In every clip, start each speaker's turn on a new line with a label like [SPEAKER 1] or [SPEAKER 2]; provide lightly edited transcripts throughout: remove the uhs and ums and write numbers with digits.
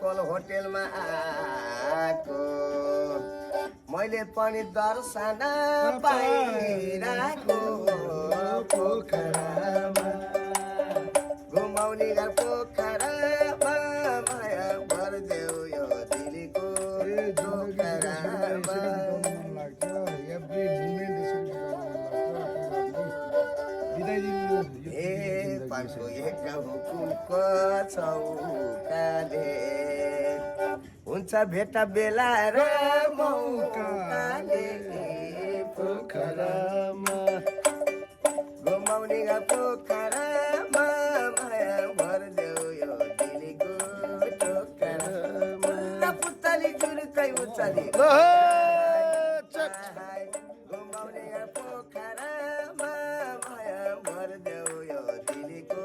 [SPEAKER 1] call होटेलमा आएको मैले पनि दर्शन पाइरहेको पोखरामा घुमाउने घर पोखरामा माया भरिदेऊ यो दिलीको पोखरामा पाँचको एक हुकुमको चौकाले हुन्छ भेट बेला र मौकाले पोखरामा घुमाउने पोखरामा माया भरिदेऊ यो दिलीको टोकरामा पुतली जुरुकै उचाली घुमाउने पोखरामा माया भरिदेऊ यो दिलीको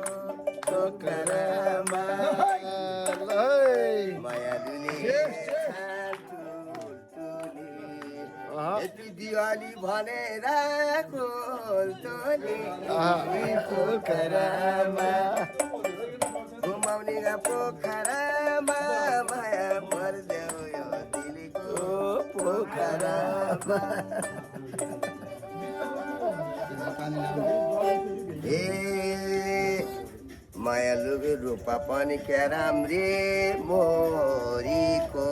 [SPEAKER 1] टोकरामा माया यति दिवाली भनेर खोल्टोली पोखरामा घुमाउने पोखरामा माया भरिदेऊ यो दिलीको पोखरामा ए माया लुगे रूपा पनि क्या राम्री मोरीको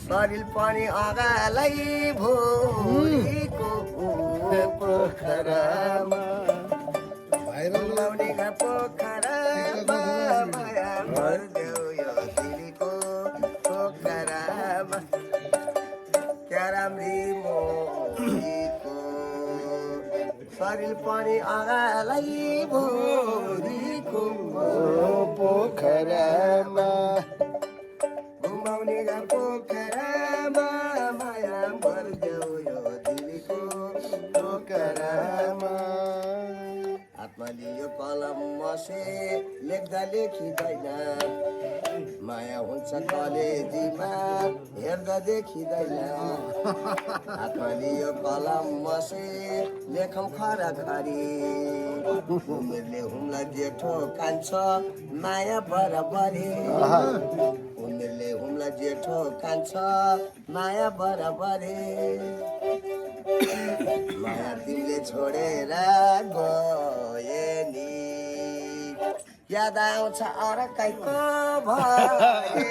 [SPEAKER 1] शरीर पनि अगालै भोरीको पोखरामा घुमाउने पोखरामा माया भरिदेऊ यो दिलीको पोखरामा क्या राम्री मोरीको शरीर पनि अगालै भोरीको पोखरामा घुमाउने पोखरामा माया भरिदेऊ यो दिलीको पोखरामा हातमा लियो कलम मसे लेख्दा लेखिँदैन माया हुन्छ कलेजीमा हेर्दा देखिँदैन हातमा लियो कलम मसे लेखौँ खराखरी उमेरले हुम्ला जेठो कान्छ माया बराबरी उमेरले हुम्ला जेठो कान्छ माया बराबरी माया तिमीले छोडेर गए नि याद आउँछ अर्कैको भए